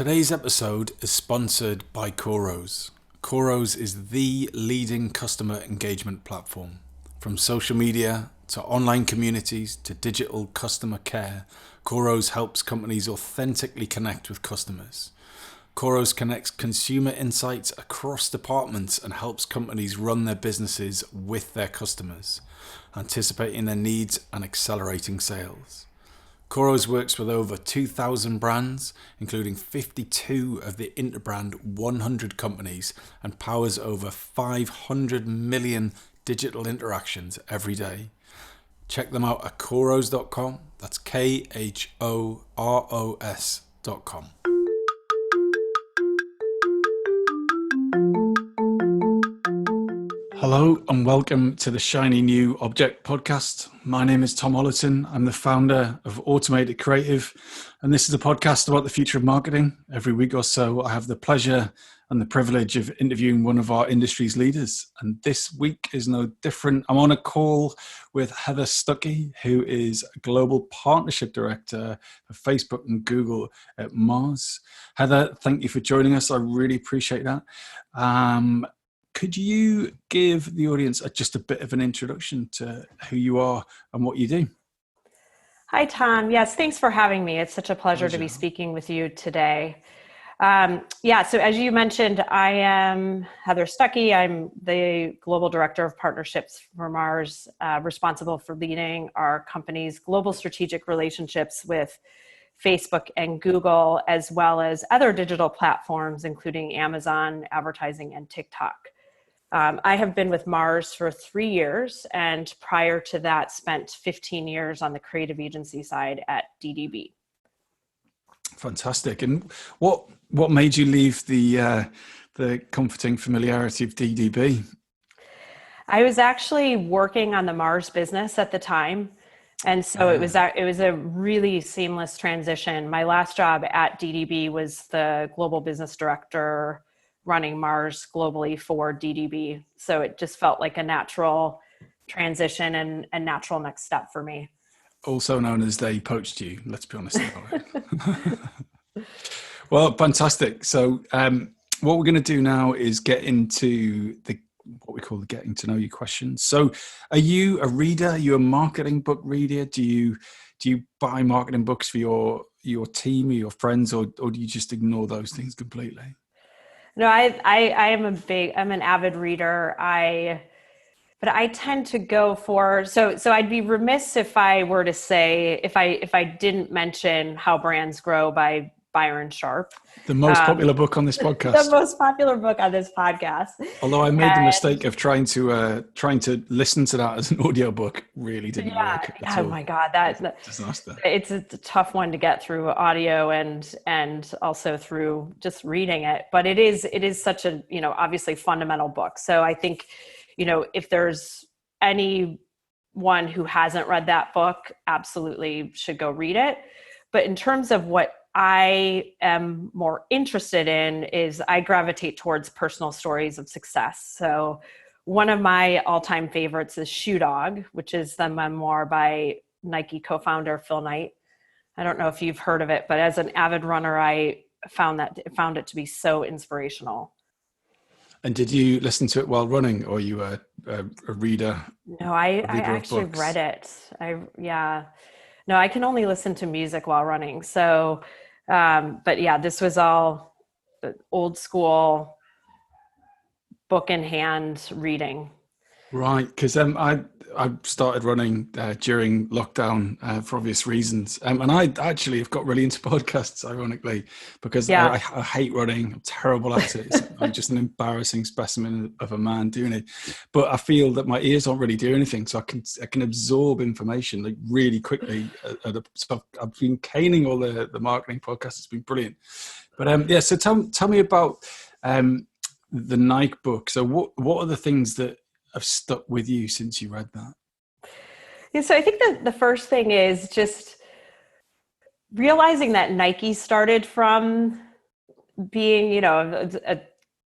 Today's episode is sponsored by Coros. Coros is the leading customer engagement platform. From social media to online communities to digital customer care, Coros helps companies authentically connect with customers. Coros connects consumer insights across departments and helps companies run their businesses with their customers, anticipating their needs and accelerating sales. Coros works with over 2,000 brands, including 52 of the Interbrand 100 companies, and powers over 500 million digital interactions every day. Check them out at coros.com. That's KHOROS.com. Hello and welcome to the Shiny New Object podcast. My name is Tom Ollerton. I'm the founder of Automated Creative, and this is a podcast about the future of marketing. Every week or so, I have the pleasure and the privilege of interviewing one of our industry's leaders. And this week is no different. I'm on a call with Heather Stuckey, who is Global Partnership Director for Facebook and Google at Mars. Heather, thank you for joining us. I really appreciate that. Could you give the audience just a bit of an introduction to who you are and what you do? Hi, Tom. Yes, thanks for having me. It's such a pleasure to be speaking with you today. So as you mentioned, I am Heather Stuckey. I'm the Global Director of Partnerships for Mars, responsible for leading our company's global strategic relationships with Facebook and Google, as well as other digital platforms, including Amazon, advertising, and TikTok. I have been with Mars for 3 years, and prior to that, spent 15 years on the creative agency side at DDB. Fantastic. And what made you leave the comforting familiarity of DDB? I was actually working on the Mars business at the time. And so it was a really seamless transition. My last job at DDB was the global business director running Mars globally for DDB. So it just felt like a natural transition and a natural next step for me. Also known as they poached you, let's be honest about it. Well, fantastic. So what we're going to do now is get into what we call the getting to know you questions. So are you a reader? Are you a marketing book reader? Do you buy marketing books for your team or your friends, or do you just ignore those things completely? No, I'm an avid reader. But I tend to go for, so I'd be remiss if I were to say, if I didn't mention How Brands Grow by Byron Sharp. The most popular book on this podcast. The most popular book on this podcast. Although I made the mistake of trying to listen to that as an audiobook. Really didn't work at all. Oh my God, that's disaster. It's a tough one to get through audio and also through just reading it. But it is such a, obviously fundamental book. So I think, if there's anyone who hasn't read that book, absolutely should go read it. But in terms of what I am more interested in is I gravitate towards personal stories of success. So one of my all-time favorites is Shoe Dog, which is the memoir by Nike co-founder Phil Knight. I don't know if you've heard of it, but as an avid runner, I found it to be so inspirational. And did you listen to it while running, or are you a reader? No, I actually read it. No, I can only listen to music while running. So, but yeah, this was all old school book in hand reading. Right. Because I started running during lockdown for obvious reasons. And I actually have got really into podcasts, ironically, because I hate running. I'm terrible at it. I'm just an embarrassing specimen of a man doing it. But I feel that my ears don't really do anything. So I can absorb information like really quickly. So I've been caning all the marketing podcasts. It's been brilliant. But so tell me about the Nike book. So what are the things that have stuck with you since you read that? Yeah, so I think that the first thing is just realizing that Nike started from being, a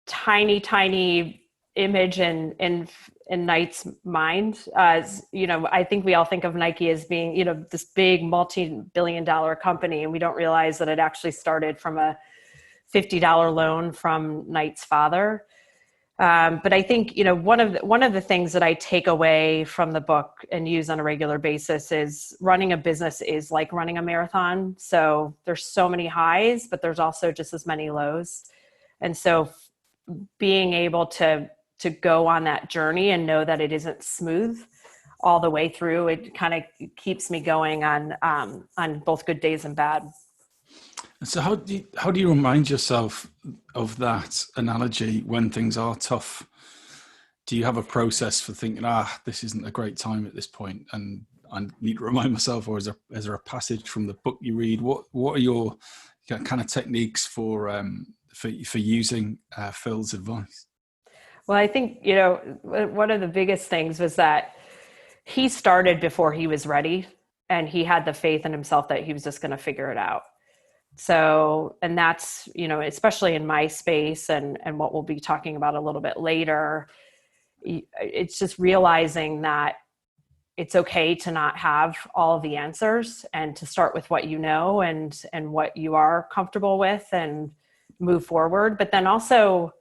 tiny image in Knight's mind. I think we all think of Nike as being, this big multi-billion-dollar company, and we don't realize that it actually started from a $50 loan from Knight's father. But I think, one of the things that I take away from the book and use on a regular basis is running a business is like running a marathon. So there's so many highs, but there's also just as many lows. And so being able to go on that journey and know that it isn't smooth all the way through, it kind of keeps me going on both good days and bad. So how do you remind yourself of that analogy when things are tough? Do you have a process for thinking, this isn't a great time at this point, and I need to remind myself, or is there a passage from the book you read? What are your kind of techniques for using Phil's advice? Well, I think, one of the biggest things was that he started before he was ready, and he had the faith in himself that he was just going to figure it out. So, and that's, especially in my space and what we'll be talking about a little bit later, it's just realizing that it's okay to not have all of the answers and to start with what you know and what you are comfortable with and move forward, but then also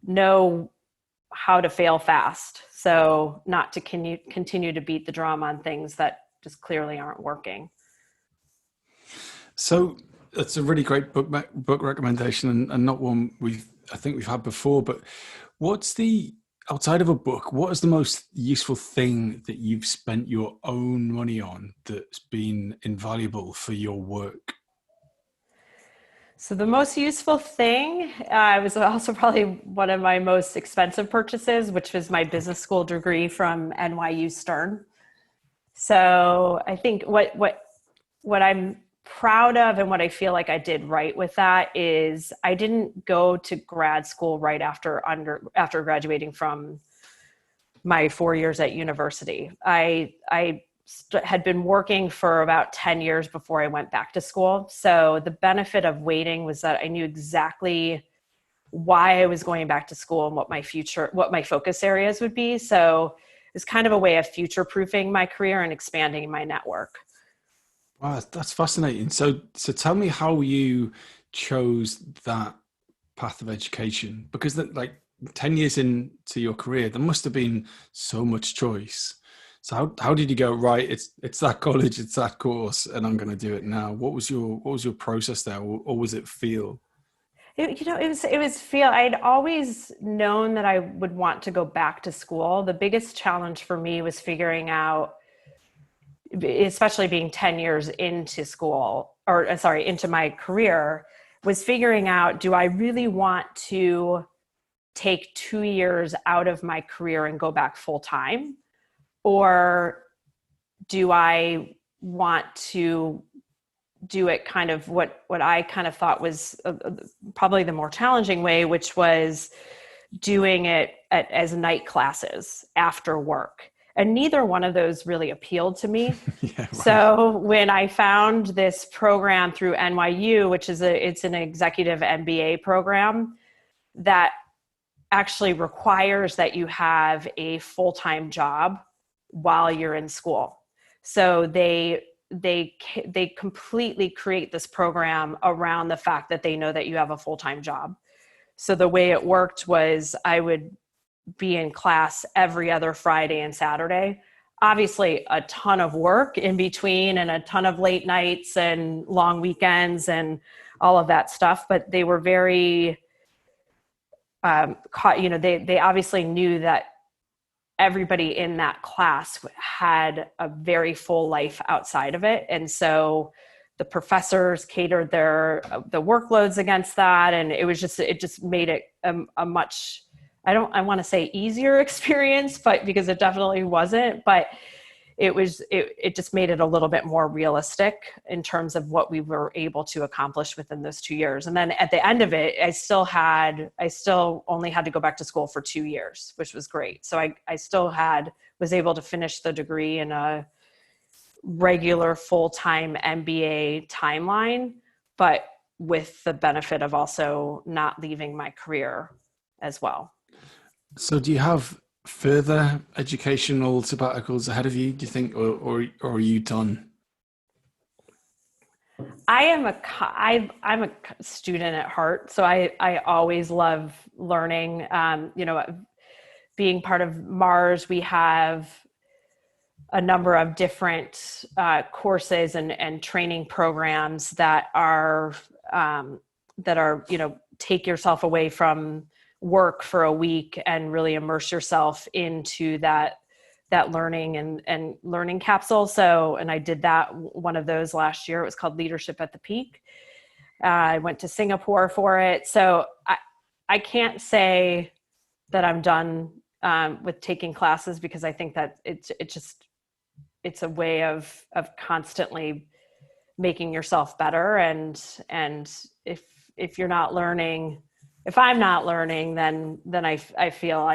know how to fail fast. So not to continue to beat the drum on things that just clearly aren't working. So that's a really great book recommendation, and not one I think we've had before. But outside of a book, what is the most useful thing that you've spent your own money on that's been invaluable for your work? So the most useful thing was also probably one of my most expensive purchases, which was my business school degree from NYU Stern. So I think what I'm proud of and what I feel like I did right with that is I didn't go to grad school right after graduating from my 4 years at university. I had been working for about 10 years before I went back to school. So the benefit of waiting was that I knew exactly why I was going back to school and what my focus areas would be. So it's kind of a way of future-proofing my career and expanding my network. Wow, that's fascinating. So tell me how you chose that path of education, because 10 years into your career, there must have been so much choice. So how did you go, right, it's that college, it's that course, and I'm going to do it now? What was your process there, or was it feel? It was feel. I'd always known that I would want to go back to school. The biggest challenge for me was figuring out, especially being 10 years into into my career, was figuring out, do I really want to take 2 years out of my career and go back full time? Or do I want to do it kind of what I kind of thought was probably the more challenging way, which was doing it as night classes after work. And neither one of those really appealed to me. Yeah, right. So when I found this program through NYU, which is it's an executive MBA program that actually requires that you have a full-time job while you're in school. So they completely create this program around the fact that they know that you have a full-time job. So the way it worked was I would be in class every other Friday and Saturday. Obviously a ton of work in between and a ton of late nights and long weekends and all of that stuff, but they were very they obviously knew that everybody in that class had a very full life outside of it. And so the professors catered the workloads against that. And it just made it a much, I want to say easier experience, but because it definitely wasn't, but it just made it a little bit more realistic in terms of what we were able to accomplish within those 2 years. And then at the end of it, I still only had to go back to school for 2 years, which was great. So I still was able to finish the degree in a regular full-time MBA timeline, but with the benefit of also not leaving my career as well. So do you have further educational sabbaticals ahead of you, do you think, or are you done? I'm a student at heart, so I always love learning. Being part of Mars, we have a number of different courses and training programs that are take yourself away from work for a week and really immerse yourself into that learning and learning capsule. So, and I did that, one of those last year. It was called Leadership at the Peak. I went to Singapore for it. So I can't say that I'm done with taking classes, because I think that it's a way of constantly making yourself better. And if you're not learning, if I'm not learning, then I feel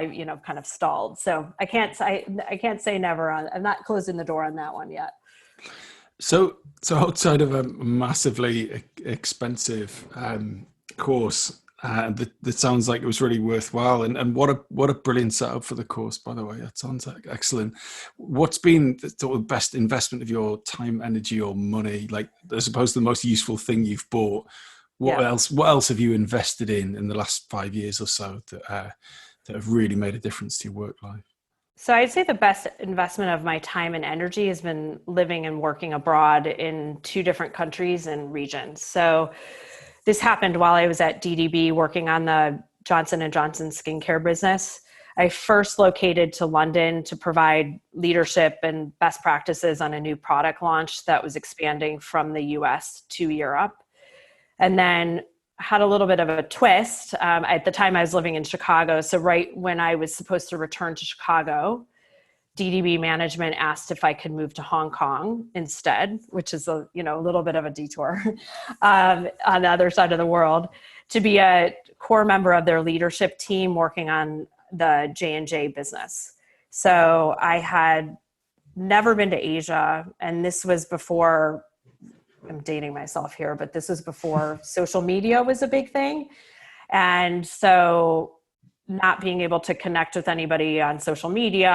kind of stalled. So I can't say never on. I'm not closing the door on that one yet. So outside of a massively expensive course, that sounds like it was really worthwhile, and what a brilliant setup for the course, by the way. That sounds like excellent. What's been the sort of best investment of your time, energy, or money? Like, as opposed to the most useful thing you've bought, what Yeah. else have you invested in the last 5 years or so that have really made a difference to your work life? So I'd say the best investment of my time and energy has been living and working abroad in 2 different countries and regions. So this happened while I was at DDB working on the Johnson & Johnson skincare business. I first located to London to provide leadership and best practices on a new product launch that was expanding from the US to Europe. And then had a little bit of a twist. At the time I was living in Chicago. So right when I was supposed to return to Chicago, DDB management asked if I could move to Hong Kong instead, which is a little bit of a detour on the other side of the world, to be a core member of their leadership team working on the J&J business. So I had never been to Asia, and this was before, I'm dating myself here, but this was before social media was a big thing. And so not being able to connect with anybody on social media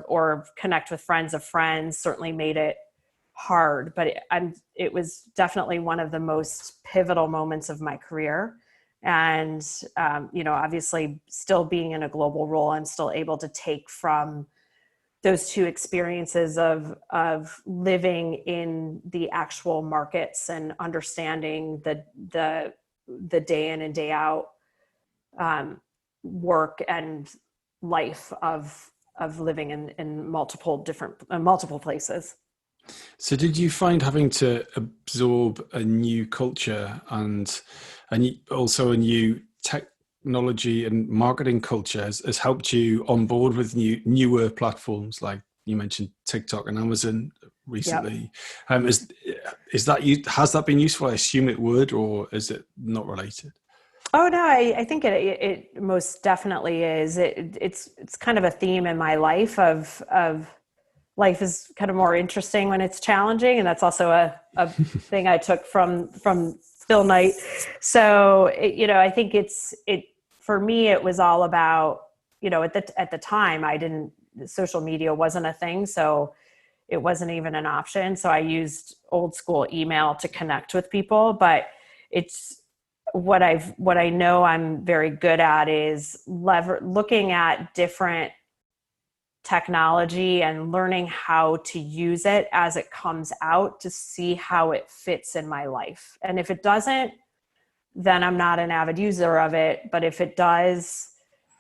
or connect with friends of friends certainly made it hard. But it was definitely one of the most pivotal moments of my career. And, obviously still being in a global role, I'm still able to take from those 2 experiences of living in the actual markets and understanding the day in and day out work and life of living in multiple places. So did you find having to absorb a new culture and also a new technology and marketing culture has helped you on board with newer platforms, like you mentioned TikTok and Amazon recently? Yep. Has that been useful? I assume it would, or is it not related? Oh no, I think it most definitely is. It's kind of a theme in my life of life is kind of more interesting when it's challenging, and that's also a thing I took from Phil Knight. So I think for me it was all about at the time social media wasn't a thing, so it wasn't even an option. So I used old school email to connect with people, but it's what I know I'm very good at is looking at different technology and learning how to use it as it comes out to see how it fits in my life. And if it doesn't, then I'm not an avid user of it. But if it does,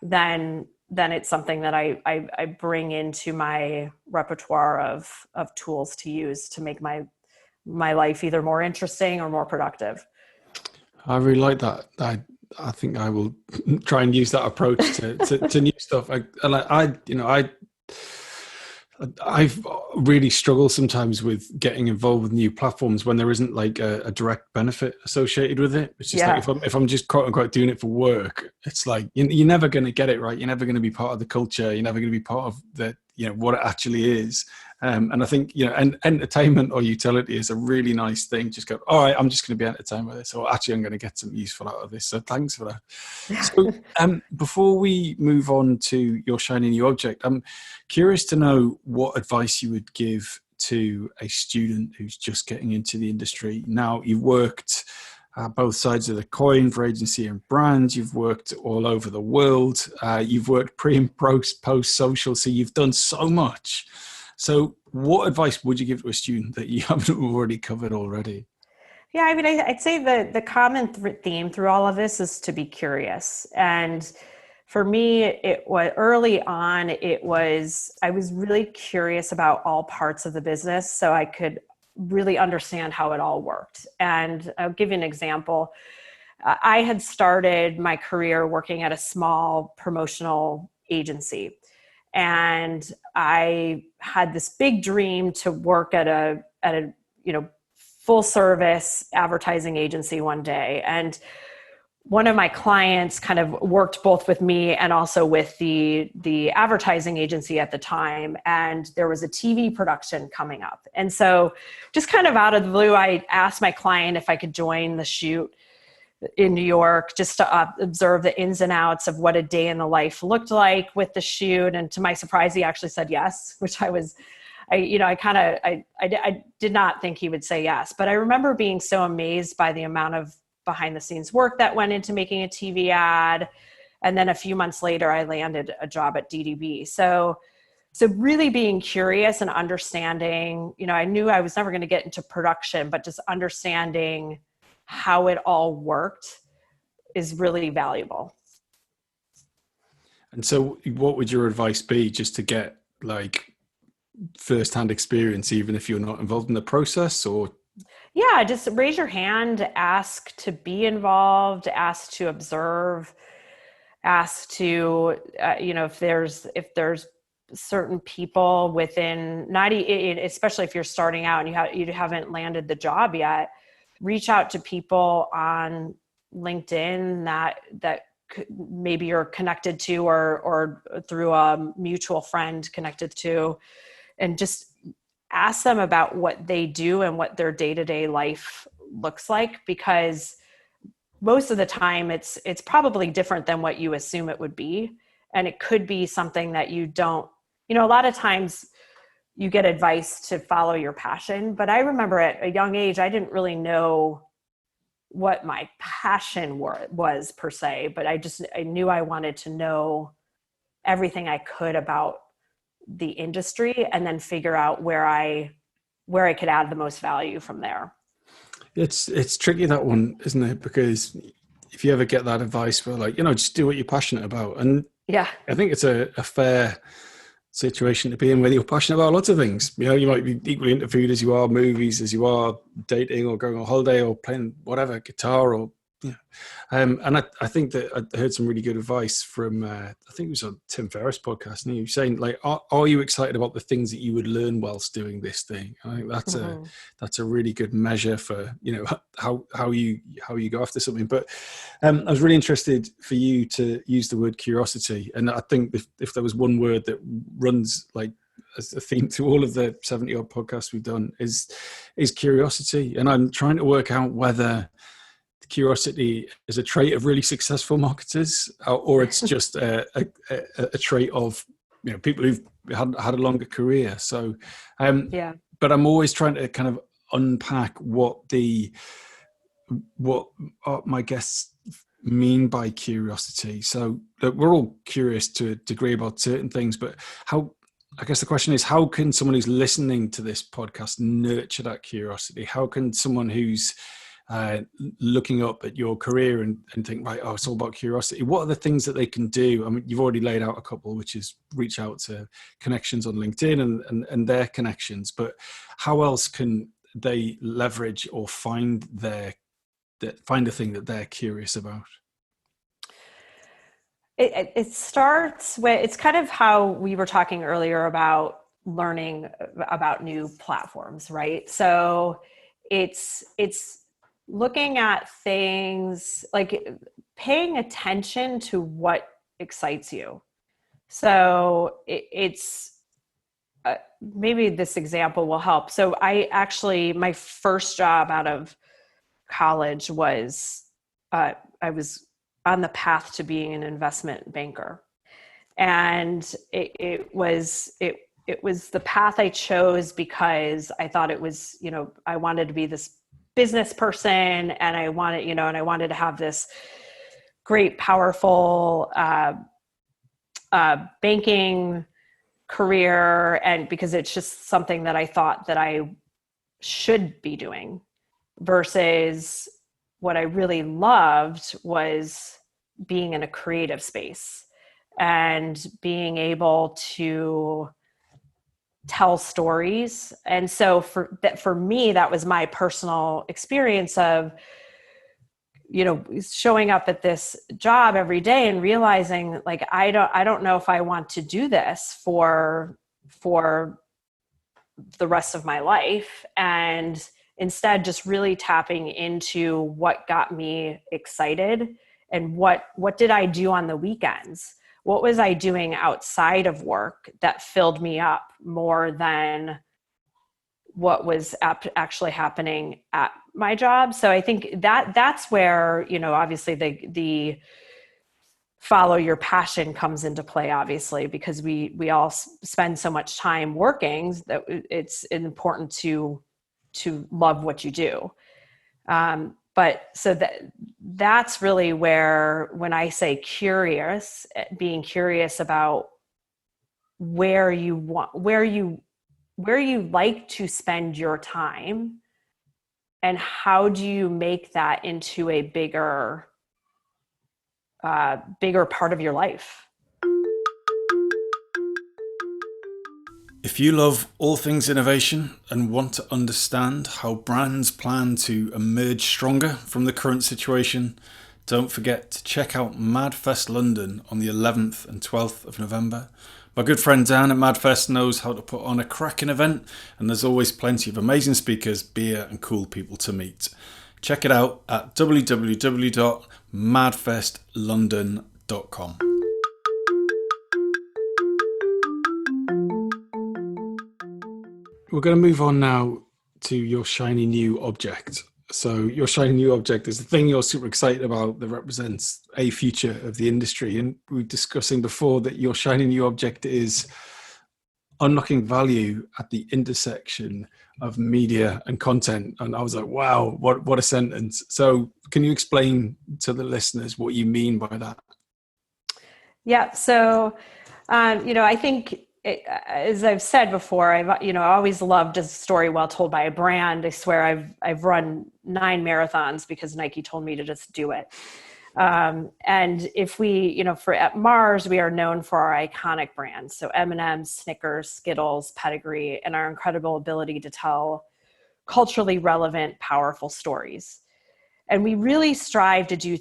then it's something that I bring into my repertoire of tools to use to make my life either more interesting or more productive. I really like that. I think I will try and use that approach to new stuff. I've really struggled sometimes with getting involved with new platforms when there isn't like a direct benefit associated with it. It's just like if I'm just quote unquote doing it for work, it's like you're never going to get it right. You're never going to be part of the culture. You're never going to be part of the what it actually is. And I think and entertainment or utility is a really nice thing. Just go, all right, I'm just going to be entertained with this, or actually I'm going to get some useful out of this. So thanks for that. So before we move on to your shiny new object, I'm curious to know what advice you would give to a student who's just getting into the industry? Now, you've worked both sides of the coin for agency and brand. You've worked all over the world. You've worked pre and post social. So you've done so much. So what advice would you give to a student that you haven't already covered already? Yeah, I mean, I'd say the common theme through all of this is to be curious. And for me, it was early on, I was really curious about all parts of the business so I could really understand how it all worked. And I'll give you an example. I had started my career working at a small promotional agency. And I had this big dream to work at a full service advertising agency one day. And one of my clients kind of worked both with me and also with the advertising agency at the time. And there was a TV production coming up. And so just kind of out of the blue, I asked my client if I could join the shoot in New York, just to observe the ins and outs of what a day in the life looked like with the shoot. And to my surprise, he actually said yes, which I did not think he would say yes. But I remember being so amazed by the amount of behind the scenes work that went into making a TV ad. And then a few months later, I landed a job at DDB. So really being curious and understanding, I knew I was never going to get into production, but just understanding how it all worked is really valuable. And so what would your advice be, just to get like first-hand experience, even if you're not involved in the process? Or yeah, just raise your hand, ask to be involved, ask to observe, ask to if there's certain people within, not especially if you're starting out and you haven't landed the job yet, reach out to people on LinkedIn that maybe you're connected to or through a mutual friend connected to, and just ask them about what they do and what their day-to-day life looks like, because most of the time it's probably different than what you assume it would be. And it could be something that you don't, a lot of times you get advice to follow your passion. But I remember at a young age, I didn't really know what my passion was per se, but I knew I wanted to know everything I could about the industry and then figure out where I could add the most value from there. It's tricky, that one, isn't it? Because if you ever get that advice where just do what you're passionate about. And yeah, I think it's a fair situation to be in, whether you're passionate about lots of things. You might be equally into food as you are movies, as you are dating or going on holiday or playing whatever, guitar or and I think that I heard some really good advice from I think it was on Tim Ferriss' podcast, and he was saying, like, are you excited about the things that you would learn whilst doing this thing? I think that's a really good measure for how you go after something. But I was really interested for you to use the word curiosity, and I think if there was one word that runs like as a theme to all of the 70 odd podcasts we've done, is curiosity. And I'm trying to work out whether curiosity is a trait of really successful marketers, or it's just a trait of people who've had a longer career. So but I'm always trying to kind of unpack what my guests mean by curiosity. So we're all curious to a degree about certain things, but I guess the question is, how can someone who's listening to this podcast nurture that curiosity? How can someone who's looking up at your career and think, right, it's all about curiosity, what are the things that they can do? I mean, you've already laid out a couple, which is reach out to connections on LinkedIn and their connections, but how else can they leverage or find a thing that they're curious about? It starts with, it's kind of how we were talking earlier about learning about new platforms, right? So it's looking at things, like paying attention to what excites you. So it's maybe this example will help. So my first job out of college was, I was on the path to being an investment banker. And it was the path I chose because I thought it was, I wanted to be this business person, and I wanted to have this great, powerful banking career, and because it's just something that I thought that I should be doing, versus what I really loved was being in a creative space and being able to tell stories. And so for me, that was my personal experience of, showing up at this job every day and realizing, like, I don't know if I want to do this for the rest of my life. And instead just really tapping into what got me excited, and what did I do on the weekends? What was I doing outside of work that filled me up more than what was actually happening at my job? So I think that's where, obviously the follow your passion comes into play, obviously, because we all spend so much time working that it's important to love what you do. But so that's really where, when I say curious, being curious about where you like to spend your time, and how do you make that into a bigger part of your life. If you love all things innovation and want to understand how brands plan to emerge stronger from the current situation, don't forget to check out MadFest London on the 11th and 12th of November. My good friend Dan at MadFest knows how to put on a cracking event, and there's always plenty of amazing speakers, beer and cool people to meet. Check it out at www.madfestlondon.com. We're going to move on now to your shiny new object. So your shiny new object is the thing you're super excited about that represents a future of the industry. And we were discussing before that your shiny new object is unlocking value at the intersection of media and content. And I was like, wow, what a sentence. So can you explain to the listeners what you mean by that? Yeah. So, I think, as I've said before, I've always loved a story well told by a brand. I swear I've run 9 marathons because Nike told me to just do it. And if we, at Mars, we are known for our iconic brands. So M&M's, Snickers, Skittles, Pedigree, and our incredible ability to tell culturally relevant, powerful stories. And we really strive to do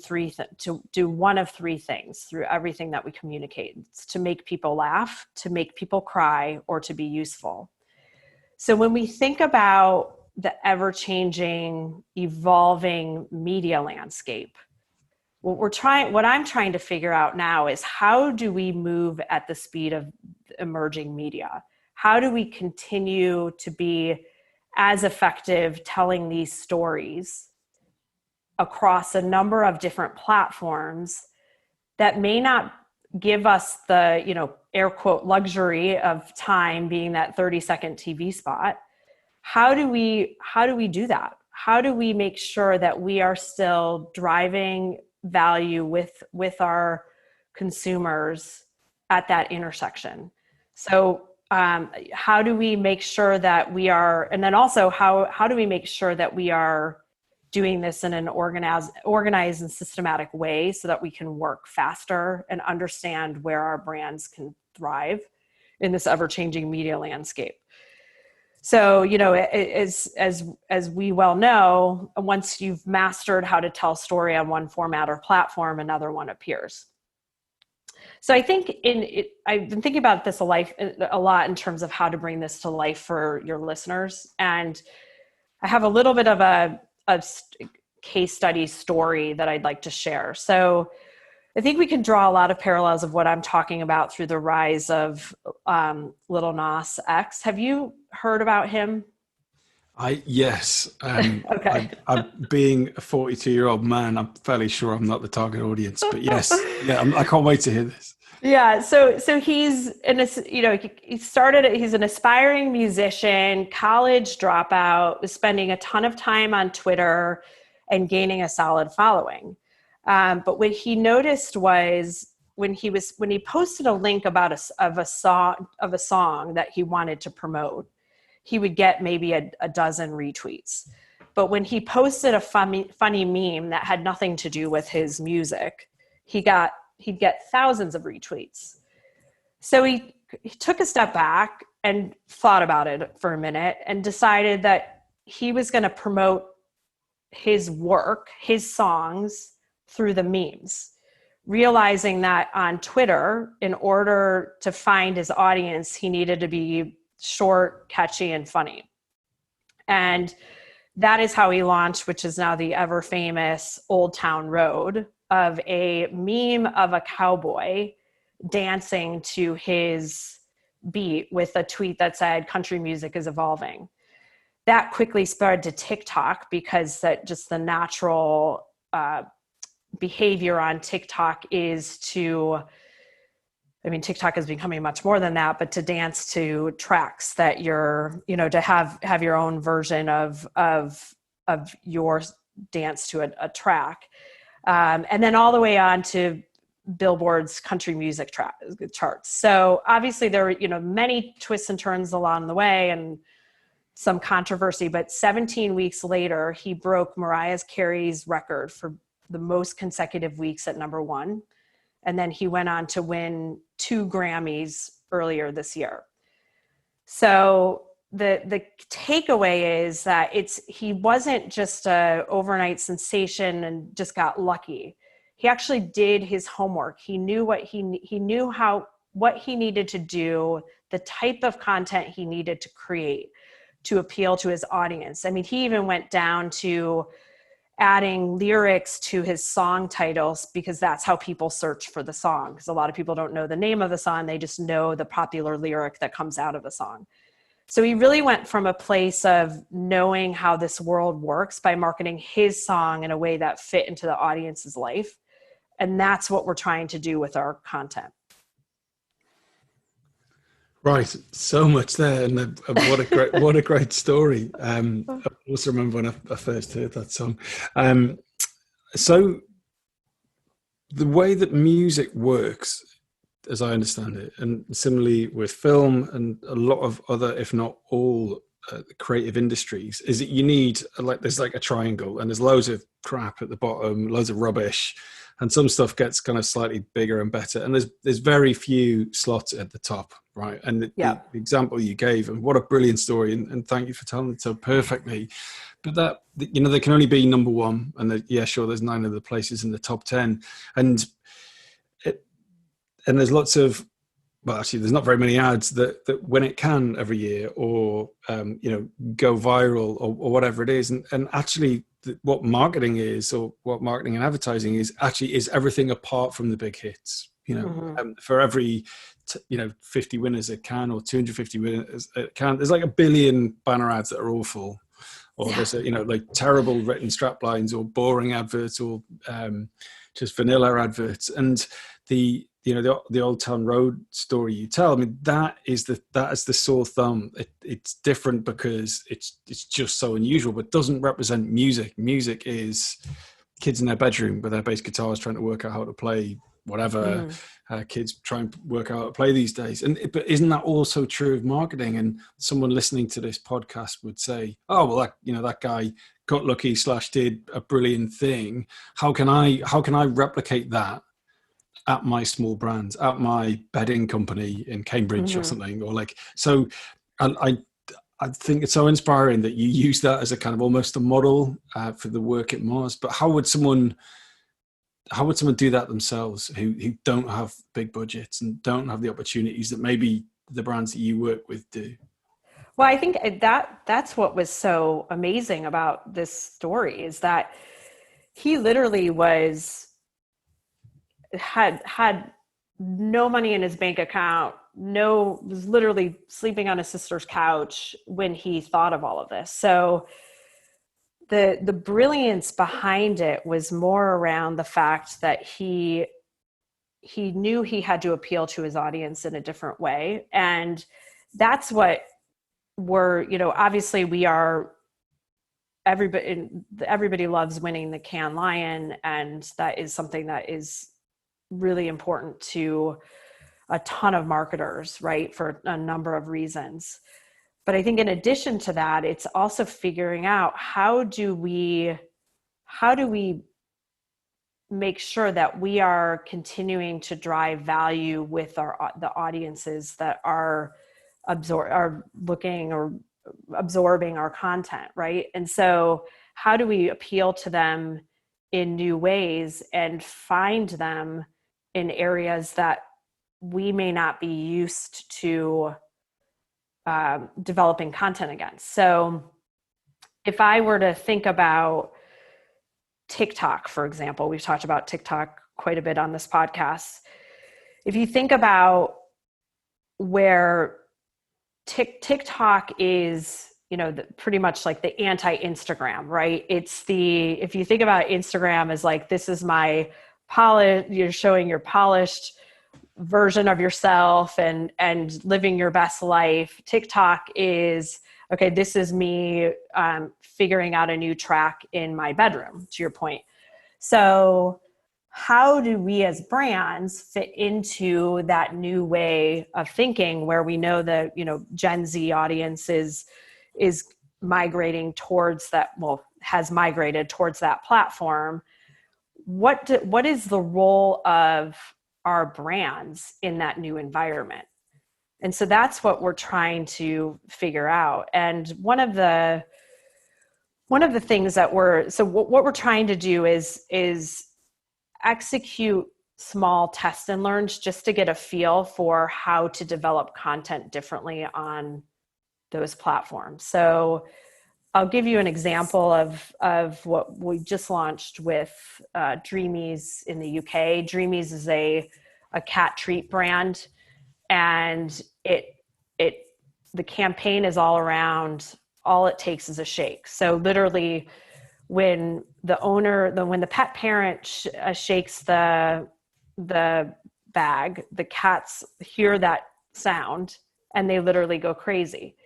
one of 3 things through everything that we communicate. It's to make people laugh, to make people cry, or to be useful. So when we think about the ever-changing, evolving media landscape, what I'm trying to figure out now is, how do we move at the speed of emerging media? How do we continue to be as effective telling these stories across a number of different platforms that may not give us the, air quote, luxury of time being that 30-second TV spot? How do we do that? How do we make sure that we are still driving value with our consumers at that intersection? So how do we make sure that we are, and then also how do we make sure that we are doing this in an organized and systematic way, so that we can work faster and understand where our brands can thrive in this ever-changing media landscape? So, as we well know, once you've mastered how to tell a story on one format or platform, another one appears. So I think I've been thinking about this a lot in terms of how to bring this to life for your listeners. And I have a little bit of a case study story that I'd like to share. So I think we can draw a lot of parallels of what I'm talking about through the rise of Lil Nas X. Have you heard about him? Yes. Okay. I'm being a 42-year-old man. I'm fairly sure I'm not the target audience, but yes, yeah, I can't wait to hear this. Yeah, so he's he started, he's an aspiring musician, college dropout, was spending a ton of time on Twitter and gaining a solid following. But what he noticed was when he posted a link about a song that he wanted to promote, he would get maybe a dozen retweets. But when he posted a funny meme that had nothing to do with his music, he'd get thousands of retweets. So he took a step back and thought about it for a minute and decided that he was going to promote his work, his songs, through the memes, realizing that on Twitter, in order to find his audience, he needed to be short, catchy, and funny. And that is how he launched, which is now the ever famous Old Town Road, of a meme of a cowboy dancing to his beat with a tweet that said, "Country music is evolving." That quickly spread to TikTok because that just the natural behavior on TikTok is to, I mean, TikTok is becoming much more than that, but to dance to tracks that you're, to have your own version of your dance to a track. And then all the way on to Billboard's country music charts. So obviously there were, many twists and turns along the way and some controversy, but 17 weeks later, he broke Mariah Carey's record for the most consecutive weeks at number one. And then he went on to win 2 Grammys earlier this year. So the takeaway is that he wasn't just a overnight sensation and just got lucky. He actually did his homework. He knew what he knew what he needed to do, the type of content he needed to create to appeal to his audience. I mean, he even went down to adding lyrics to his song titles because that's how people search for the song. Because a lot of people don't know the name of the song. They just know the popular lyric that comes out of the song. So he really went from a place of knowing how this world works by marketing his song in a way that fit into the audience's life. And that's what we're trying to do with our content. Right, so much there, and what a great story. I also remember when I first heard that song. So the way that music works, as I understand it, and similarly with film and a lot of other, if not all, creative industries, is that you need there's like a triangle, and there's loads of crap at the bottom, loads of rubbish, and some stuff gets kind of slightly bigger and better, and there's very few slots at the top, right? And the example you gave, and what a brilliant story, and thank you for telling it so perfectly. But that, there can only be number one, and sure, there's 9 other places in the top 10, and there's lots of, well, actually, there's not very many ads that when it can every year, or go viral, or whatever it is, and actually what marketing is, or what marketing and advertising is, actually is everything apart from the big hits. For every 50 winners at Cannes, or 250 winners at Cannes, there's like 1 billion banner ads that are awful, or there's terrible written strap lines, or boring adverts, or just vanilla adverts. And the Old Town Road story you tell, I mean, that is the sore thumb. It's different because it's just so unusual, but doesn't represent music. Music is kids in their bedroom with their bass guitars trying to work out how to play whatever kids try and work out how to play these days. But isn't that also true of marketing? And someone listening to this podcast would say, "Oh, well, that guy got lucky / did a brilliant thing. How can I replicate that at my small brand, at my bedding company in Cambridge or something?" Or so I think it's so inspiring that you use that as a kind of almost a model for the work at Mars. But how would someone do that themselves who don't have big budgets and don't have the opportunities that maybe the brands that you work with do? Well, I think that's what was so amazing about this story, is that he literally had no money in his bank account, was literally sleeping on his sister's couch when he thought of all of this. So the brilliance behind it was more around the fact that he knew he had to appeal to his audience in a different way. And that's what obviously we are, everybody loves winning the Cannes Lion. And that is something that is really important to a ton of marketers, right? For a number of reasons. But I think in addition to that, it's also figuring out how do we make sure that we are continuing to drive value with the audiences that are looking or absorbing our content, right? And so how do we appeal to them in new ways and find them in areas that we may not be used to developing content against? So if I were to think about TikTok, for example, we've talked about TikTok quite a bit on this podcast. If you think about where TikTok is, pretty much like the anti-Instagram, right? If you think about Instagram as like, this is my you're showing your polished version of yourself and living your best life. TikTok is, okay, this is me figuring out a new track in my bedroom, to your point. So how do we as brands fit into that new way of thinking where we know that, Gen Z audience is migrating towards that, has migrated towards that platform? What is the role of our brands in that new environment? And so that's what we're trying to figure out. And one of the things that what we're trying to do is execute small test and learns just to get a feel for how to develop content differently on those platforms. So I'll give you an example of what we just launched with Dreamies in the UK. Dreamies is a cat treat brand, and the campaign is all around, all it takes is a shake. So literally, when the pet parent shakes the bag, the cats hear that sound and they literally go crazy.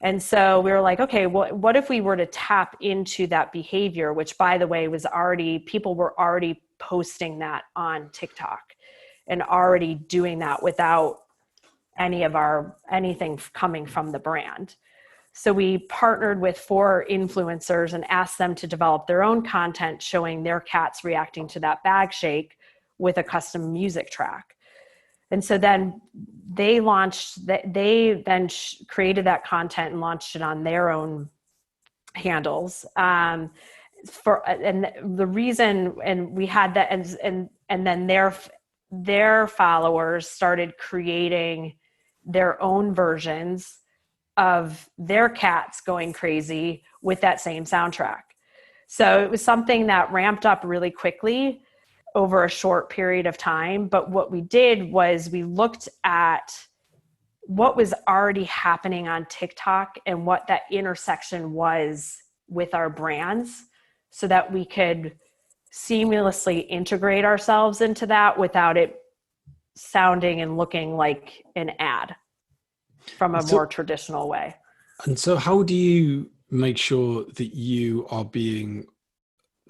And so we were like, okay, what if we were to tap into that behavior, which, by the way, people were already posting that on TikTok and already doing that without anything coming from the brand. So we partnered with 4 influencers and asked them to develop their own content showing their cats reacting to that bag shake with a custom music track. And so then they created that content and launched it on their own handles. And the reason, and we had that, and then their followers started creating their own versions of their cats going crazy with that same soundtrack. So it was something that ramped up really quickly over a short period of time. But what we did was we looked at what was already happening on TikTok and what that intersection was with our brands, so that we could seamlessly integrate ourselves into that without it sounding and looking like an ad from a more traditional way. And so how do you make sure that you are being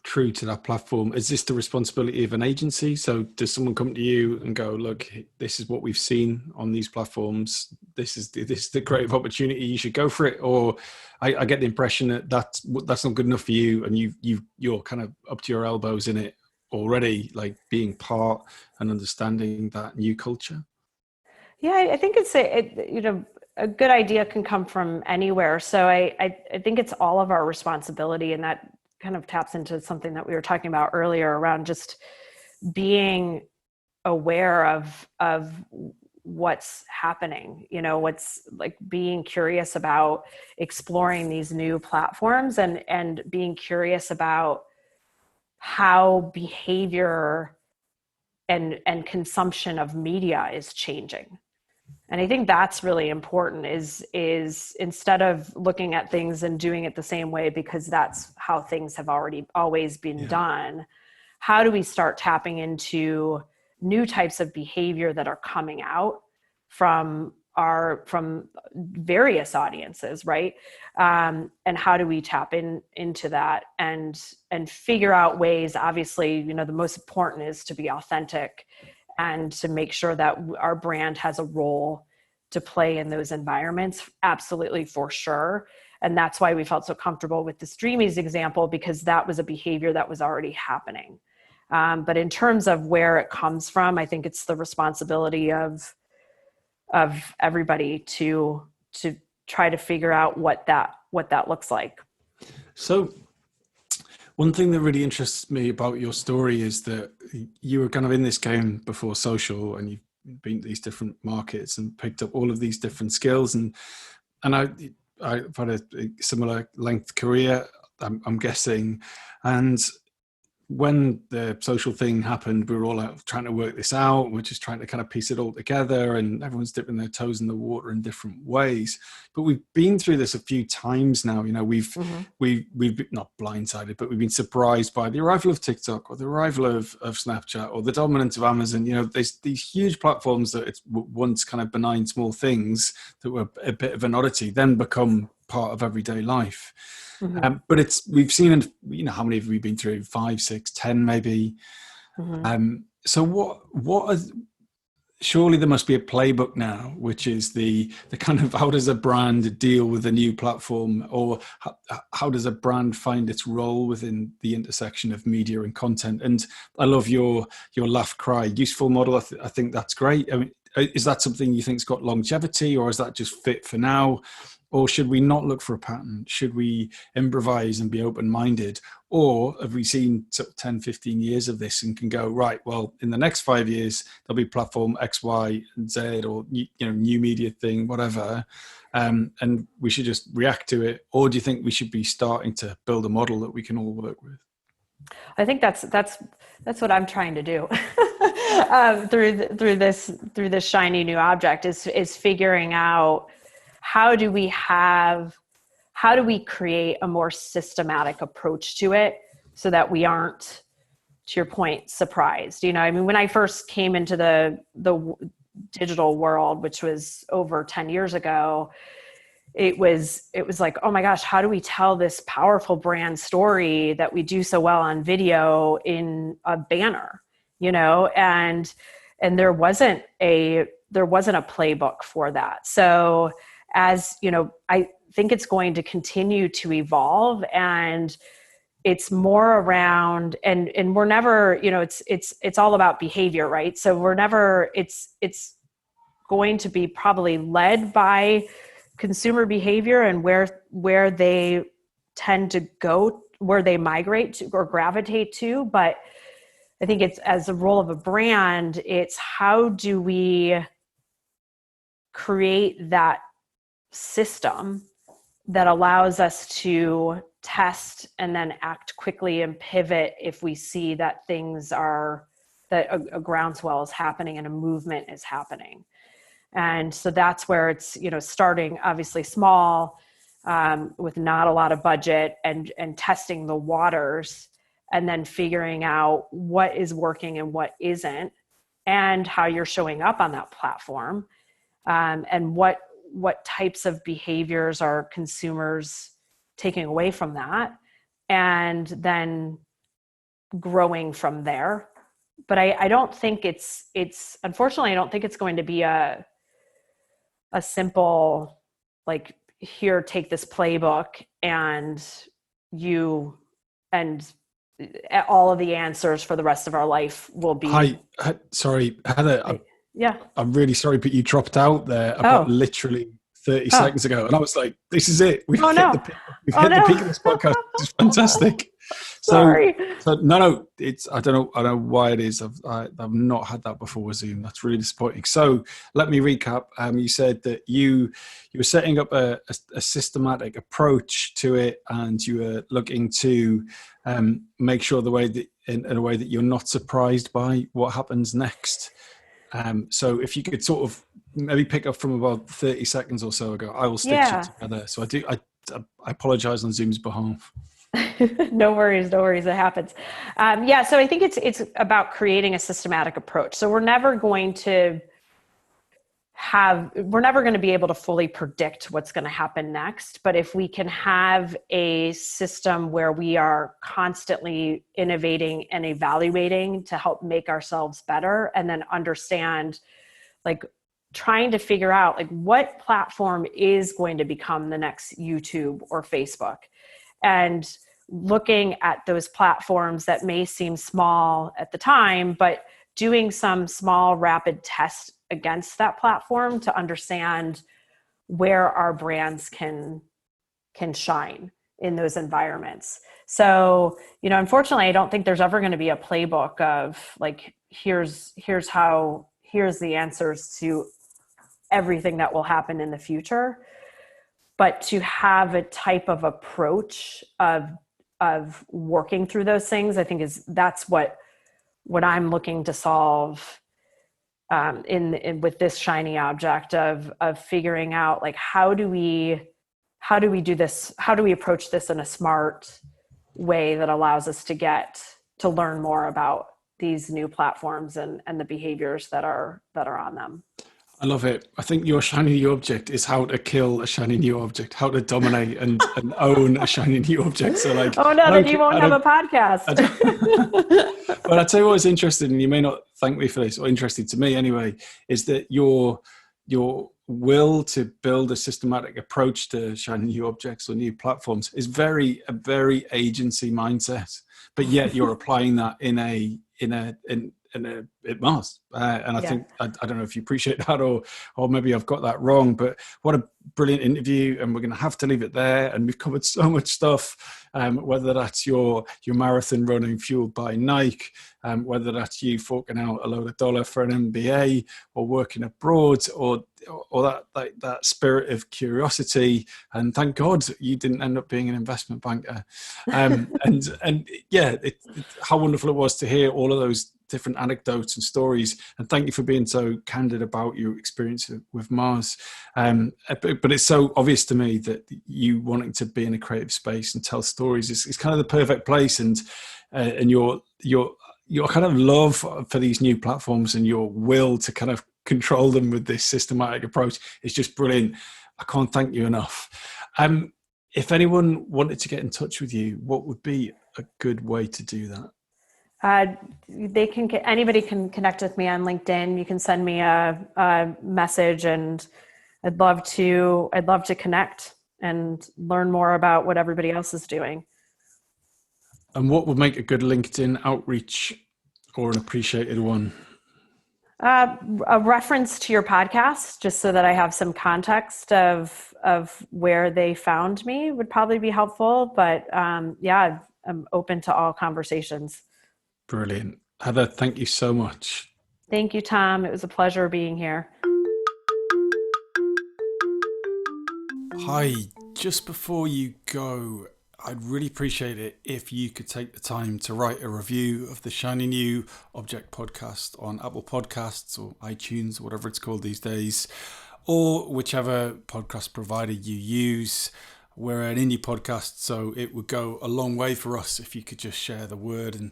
true to that platform? Is this the responsibility of an agency? So does someone come to you and go, look, this is what we've seen on these platforms, this is the creative opportunity, you should go for it? Or I get the impression that that's not good enough for you, and you're kind of up to your elbows in it already, like being part and understanding that new culture? Yeah, I think it's a good idea can come from anywhere. So I think it's all of our responsibility, and that kind of taps into something that we were talking about earlier around just being aware of what's happening, what's like being curious about exploring these new platforms and being curious about how behavior and consumption of media is changing. And I think that's really important is instead of looking at things and doing it the same way because that's how things have always been Yeah. done, how do we start tapping into new types of behavior that are coming out from various audiences, right? And how do we tap into that and figure out ways? Obviously, the most important is to be authentic and to make sure that our brand has a role to play in those environments. Absolutely, for sure. And that's why we felt so comfortable with the Streamies example, because that was a behavior that was already happening. But in terms of where it comes from, I think it's the responsibility of everybody to try to figure out what that looks like. So one thing that really interests me about your story is that you were kind of in this game before social, and you've been to these different markets and picked up all of these different skills. And I've had a similar length career, I'm guessing. And when the social thing happened, we were all out trying to work this out. We're just trying to kind of piece it all together, and everyone's dipping their toes in the water in different ways. But we've been through this a few times now. We've been not blindsided, but we've been surprised by the arrival of TikTok or the arrival of Snapchat or the dominance of Amazon. There's these huge platforms that it's once kind of benign small things that were a bit of an oddity, then become part of everyday life. But we've seen, how many have we been through? 5, 6, 10 maybe. So what surely there must be a playbook now, which is the kind of, how does a brand deal with a new platform, or how does a brand find its role within the intersection of media and content? And I love your laugh cry useful model. I think that's great. I mean, is that something you think's got longevity, or is that just fit for now? Or should we not look for a pattern? Should we improvise and be open-minded? Or have we seen sort of 10, 15 years of this and can go, right, well, in the next 5 years, there'll be platform X, Y, and Z, or new media thing, whatever. And we should just react to it. Or do you think we should be starting to build a model that we can all work with? I think that's what I'm trying to do through this shiny new object is figuring out how do we create a more systematic approach to it so that we aren't, to your point, surprised. I mean, when I first came into the digital world, which was over 10 years ago, it was like, oh my gosh, how do we tell this powerful brand story that we do so well on video in a banner, and there wasn't a playbook for that. So as I think it's going to continue to evolve, and it's more around, and we're never, it's all about behavior, right? So we're never, it's going to be probably led by consumer behavior and where they tend to go, where they migrate to or gravitate to. But I think it's, as a role of a brand, it's how do we create that system that allows us to test and then act quickly and pivot if we see that that a groundswell is happening and a movement is happening. And so that's where it's, starting obviously small, with not a lot of budget, and testing the waters, and then figuring out what is working and what isn't, and how you're showing up on that platform, and what types of behaviors are consumers taking away from that, and then growing from there. But I don't think it's unfortunately, I don't think it's going to be a simple, like, here, take this playbook and all of the answers for the rest of our life will be. Hi, sorry, Heather. Yeah. I'm really sorry, but you dropped out there about literally 30 seconds ago. And I was like, this is it. We've hit the peak of this podcast. It's fantastic. Sorry. So no, it's, I don't know why it is. I've not had that before with Zoom. That's really disappointing. So let me recap. You said that you were setting up a systematic approach to it, and you were looking to make sure in a way that you're not surprised by what happens next. So if you could sort of maybe pick up from about 30 seconds or so ago. I will stitch it Yeah. together. So I apologize on Zoom's behalf. No worries, no worries. It happens. Yeah, so I think it's about creating a systematic approach. So we're never going to be able to fully predict what's going to happen next. But if we can have a system where we are constantly innovating and evaluating to help make ourselves better, and then understand, like, trying to figure out like what platform is going to become the next YouTube or Facebook, and looking at those platforms that may seem small at the time, but doing some small rapid tests against that platform to understand where our brands can shine in those environments. So, unfortunately, I don't think there's ever going to be a playbook of like, here's the answers to everything that will happen in the future. But to have a type of approach of working through those things, I think that's what I'm looking to solve in with this shiny object of figuring out, like, how do we do this? How do we approach this in a smart way that allows us to learn more about these new platforms and the behaviors that are on them? I love it. I think your shiny new object is how to kill a shiny new object, how to dominate and own a shiny new object. So, like, oh no, then you won't have a podcast. But I'll tell you what was interesting, and you may not thank me for this, or interesting to me anyway, is that your will to build a systematic approach to shiny new objects or new platforms is a very agency mindset, but yet you're applying that it must. And I think, I don't know if you appreciate that or maybe I've got that wrong, but what a brilliant interview. And we're going to have to leave it there. And we've covered so much stuff, whether that's your marathon running fueled by Nike, whether that's you forking out a load of dollar for an MBA or working abroad, or that spirit of curiosity. And thank God you didn't end up being an investment banker. And yeah, how wonderful it was to hear all of those different anecdotes and stories, and thank you for being so candid about your experience with Mars. But it's so obvious to me that you wanting to be in a creative space and tell stories is kind of the perfect place, and your kind of love for these new platforms and your will to kind of control them with this systematic approach is just brilliant. I can't thank you enough. If anyone wanted to get in touch with you, what would be a good way to do that? Anybody can connect with me on LinkedIn. You can send me a message, and I'd love to connect and learn more about what everybody else is doing. And what would make a good LinkedIn outreach or an appreciated one? A reference to your podcast, just so that I have some context of where they found me, would probably be helpful. But yeah, I'm open to all conversations. Brilliant. Heather, thank you so much. Thank you, Tom. It was a pleasure being here. Hi, just before you go, I'd really appreciate it if you could take the time to write a review of the Shiny New Object podcast on Apple Podcasts or iTunes, whatever it's called these days, or whichever podcast provider you use. We're an indie podcast, so it would go a long way for us if you could just share the word and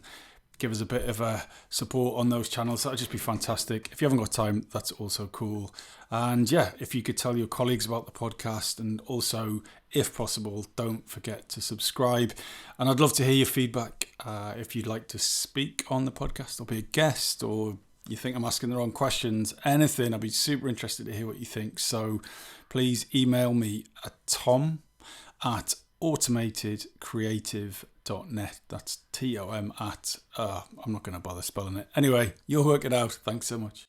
give us a bit of a support on those channels. That would just be fantastic. If you haven't got time, that's also cool. And yeah, if you could tell your colleagues about the podcast, and also, if possible, don't forget to subscribe. And I'd love to hear your feedback. If you'd like to speak on the podcast or be a guest, or you think I'm asking the wrong questions, anything, I'd be super interested to hear what you think. So please email me at tom@automatedcreative.net. That's TOM at, I'm not going to bother spelling it. Anyway, you'll work it out. Thanks so much.